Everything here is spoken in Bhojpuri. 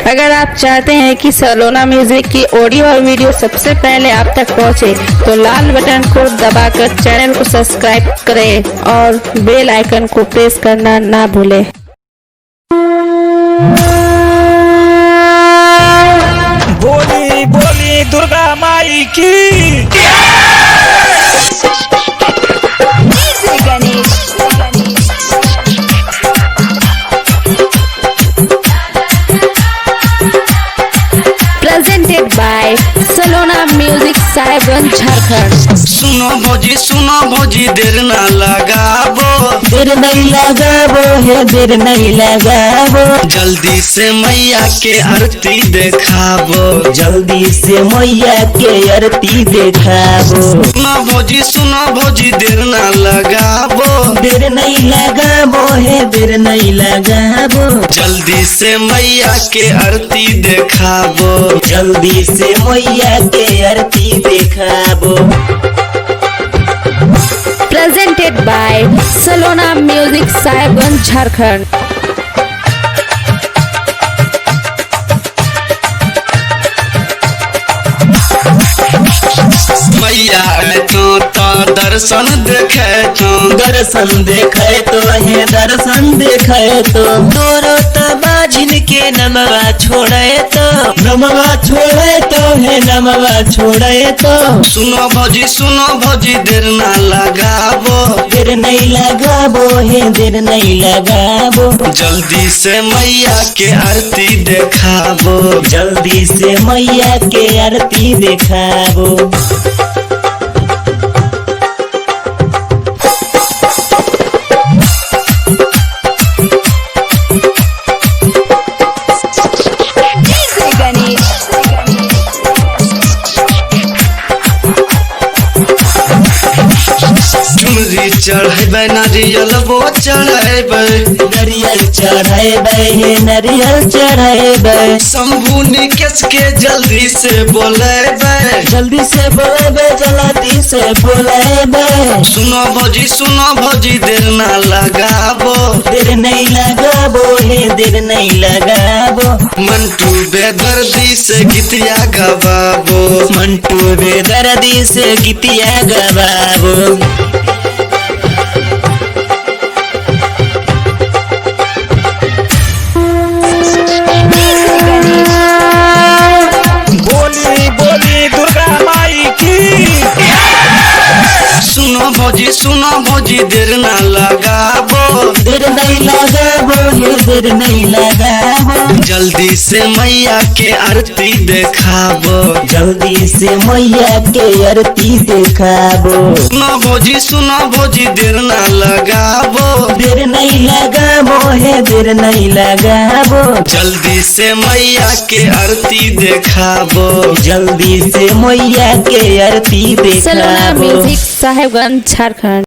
अगर आप चाहते हैं कि सलोना म्यूजिक की ऑडियो और वीडियो सबसे पहले आप तक पहुंचे, तो लाल बटन को दबाकर चैनल को सब्सक्राइब करें और बेल आइकन को प्रेस करना ना भूलें। बोली बोली दुर्गा माई की। Presented by Salona music Sahebganj Jharkhand. सुनो भौजी देर ना लगाबो, देर नहीं लगाबो है, देर नहीं लगाबो। जल्दी से मैया के आरती देखाबो, जल्दी से मैया के आरती देखाबो। सुनो भौजी देर ना लगाबो, देर नहीं लगाबो है, देर नहीं लगाबो। जल्दी से मैया के आरती देखाबो। जल्दी से मैया के आरती देखाबो। Presented by Salona music Sahebganj Jharkhand. मैया तो दर्शन देखे तो, दर्शन देखे तो है, दर्शन देखे तो। तोरो तो बाजिन के नमवा छोड़े तो, नमवा छोड़े तो है, नमवा छोड़े तो। सुनो भौजी देर ना लगाबो, देर नहीं लगाबो है, देर नहीं लगाबो। जल्दी से मैया के आरती देखाबो। जल्दी से मैया के आरती देखाबो। चुनरी चढ़ेबै नारियल वो चढ़ेबै, नरियल चढ़ेबै है, नरियल चढ़ेबै। शंभू निकेश के जल्दी से बोलेबै, जल्दी से बोलेबै, जल्दी से बोलेबै। सुनो भौजी देर ना लगाबो, देर नहीं लगाबो है, देर नहीं लगाबो। मंटू बेदर्दी से गीतिया गवाबो, मंटू बेदर्दी से गीतिया गवाबो। बोली बोली दुर्गा माई की। सुनो भौजी देर ना लगाबो, देर नहीं लगाबो है, देर नहीं लगाबो। जल्दी से मैया के आरती देखाबो। जल्दी से मैया के आरती देखाबो। सुनो भौजी देर ना लगाबो, देर नहीं लगाबो है, देर नहीं लगाबो। जल्दी से मैया के आरती देखाबो। जल्दी से मैया के आरती सलोना देखाबो। म्यूजिक साहेबगंज झारखंड।